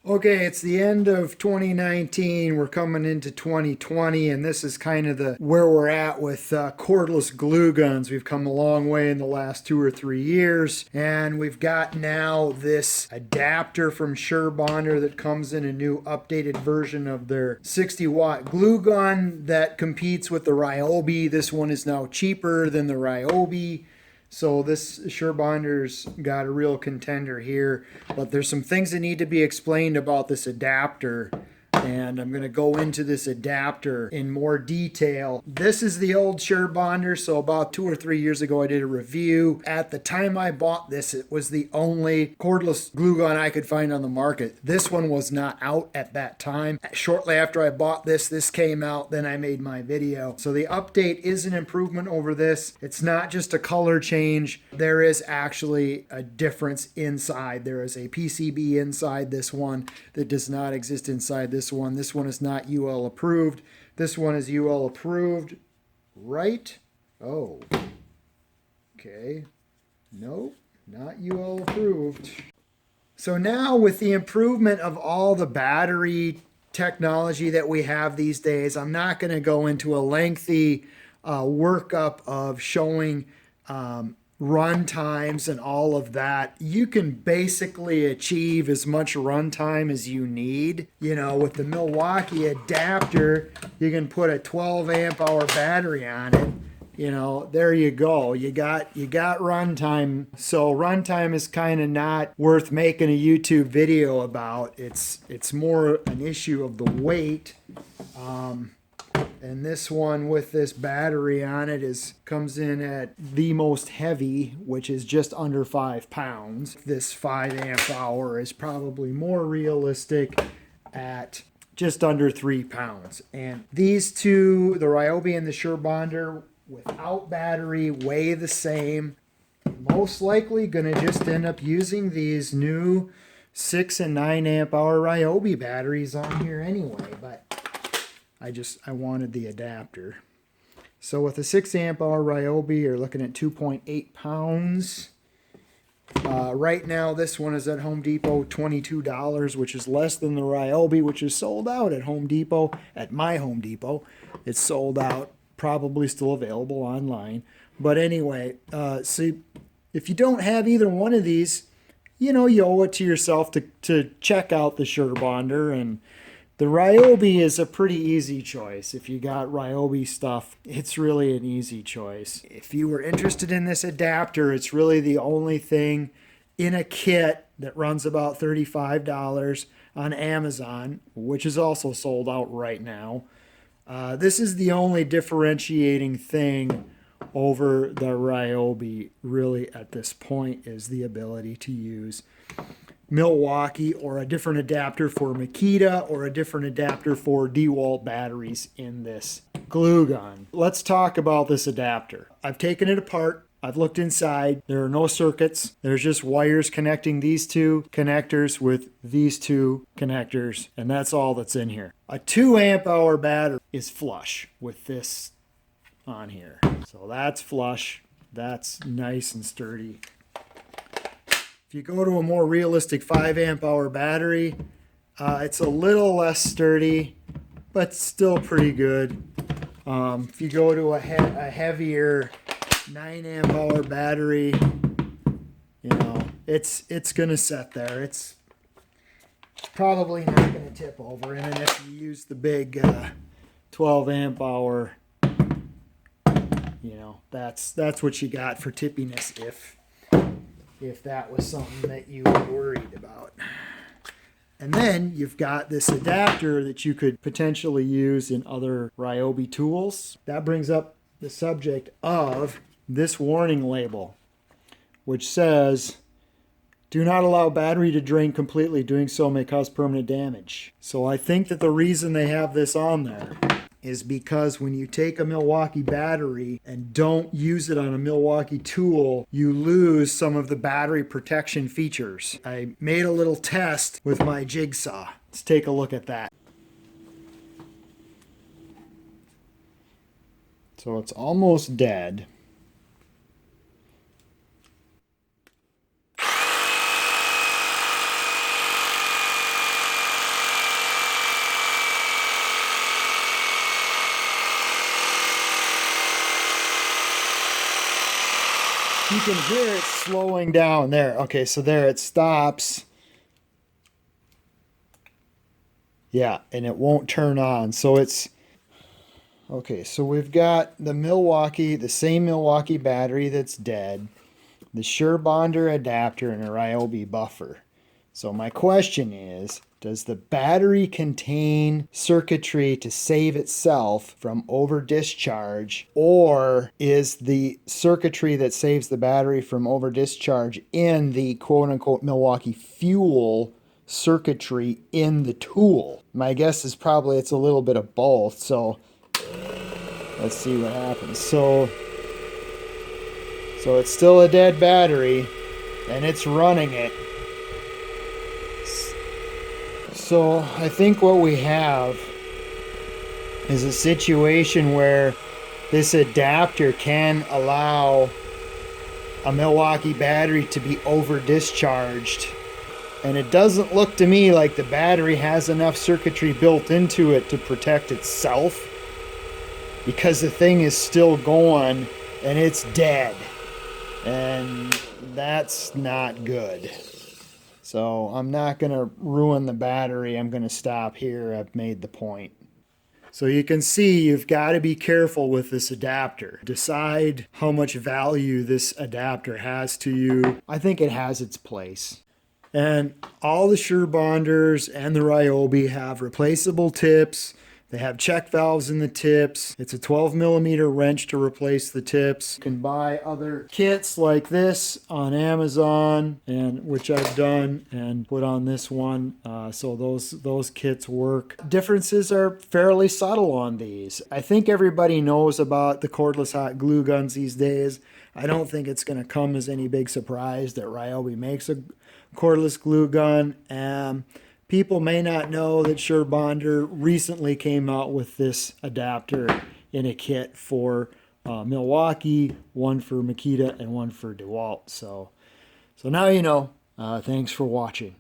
Okay, it's the end of 2019. We're coming into 2020, and this is kind of the where we're at with cordless glue guns. We've come a long way in the last 2 or 3 years, and we've got now this adapter from Surebonder that comes in a new updated version of their 60-watt glue gun that competes with the Ryobi. This one is now cheaper than the Ryobi. So this Surebonder's got a real contender here, but there's some things that need to be explained about this adapter, and I'm going to go into this adapter in more detail. This is the old Surebonder, so about 2 or 3 years ago I did a review. At the time I bought this, it was the only cordless glue gun I could find on the market. This one was not out at that time. Shortly after I bought this came out, then I made my video. So the update is an improvement over this. It's not just a color change. There is actually a difference inside. There is a PCB inside this one that does not exist inside this one. This one is not UL approved. This one is UL approved, right? Oh, okay. Nope, not UL approved. So now with the improvement of all the battery technology that we have these days, I'm not going to go into a lengthy workup of showing run times and all of that. You can basically achieve as much run time as you need. You know, with the Milwaukee adapter, you can put a 12 amp hour battery on it. You know, there you go. You got run time. So run time is kind of not worth making a YouTube video about. It's more an issue of the weight. And this one with this battery on it comes in at the most heavy, which is just under 5 pounds. This 5 amp hour is probably more realistic at just under 3 pounds. And these two, the Ryobi and the Surebonder, without battery, weigh the same. Most likely going to just end up using these new 6 and 9 amp hour Ryobi batteries on here anyway, but I wanted the adapter. So with a 6 amp hour Ryobi, you're looking at 2.8 pounds. Right now, this one is at Home Depot, $22, which is less than the Ryobi, which is sold out at Home Depot, at my Home Depot. It's sold out, probably still available online. But anyway, see, if you don't have either one of these, you know, you owe it to yourself to check out the Surebonder. And the Ryobi is a pretty easy choice. If you got Ryobi stuff, it's really an easy choice. If you were interested in this adapter, it's really the only thing in a kit that runs about $35 on Amazon, which is also sold out right now. This is the only differentiating thing over the Ryobi really at this point, is the ability to use Milwaukee or a different adapter for Makita or a different adapter for DeWalt batteries in this glue gun. Let's talk about this adapter. I've taken it apart. I've looked inside. There are no circuits. There's just wires connecting these two connectors with these two connectors, and that's all that's in here. A 2 amp hour battery is flush with this on here. So that's flush. That's nice and sturdy. If you go to a more realistic 5 amp hour battery, it's a little less sturdy, but still pretty good. If you go to a heavier 9 amp hour battery, you know, it's going to set there. It's probably not going to tip over. And then if you use the big 12 amp hour, you know, that's what you got for tippiness if that was something that you were worried about. And then you've got this adapter that you could potentially use in other Ryobi tools. That brings up the subject of this warning label, which says, "Do not allow battery to drain completely. Doing so may cause permanent damage." So I think that the reason they have this on there is because when you take a Milwaukee battery and don't use it on a Milwaukee tool, you lose some of the battery protection features. I made a little test with my jigsaw. Let's take a look at that. So it's almost dead. You can hear it slowing down there. Okay, so there it stops. Yeah, and it won't turn on. So it's okay. So we've got the Milwaukee, the same Milwaukee battery that's dead, the Surebonder adapter, and a Ryobi buffer. So my question is, does the battery contain circuitry to save itself from over discharge, or is the circuitry that saves the battery from over discharge in the quote-unquote Milwaukee fuel circuitry in the tool? My guess is probably it's a little bit of both, so let's see what happens. So it's still a dead battery, and it's running it. So I think what we have is a situation where this adapter can allow a Milwaukee battery to be over discharged. And it doesn't look to me like the battery has enough circuitry built into it to protect itself, because the thing is still going and it's dead. And that's not good. So I'm not going to ruin the battery. I'm going to stop here. I've made the point. So you can see you've got to be careful with this adapter. Decide how much value this adapter has to you. I think it has its place. And all the Surebonders and the Ryobi have replaceable tips. They have check valves in the tips. It's a 12mm wrench to replace the tips. You can buy other kits like this on Amazon, and which I've done and put on this one. So those kits work. Differences are fairly subtle on these. I think everybody knows about the cordless hot glue guns these days. I don't think it's going to come as any big surprise that Ryobi makes a cordless glue gun. People may not know that Surebonder recently came out with this adapter in a kit for Milwaukee, one for Makita, and one for DeWalt. So now you know. Thanks for watching.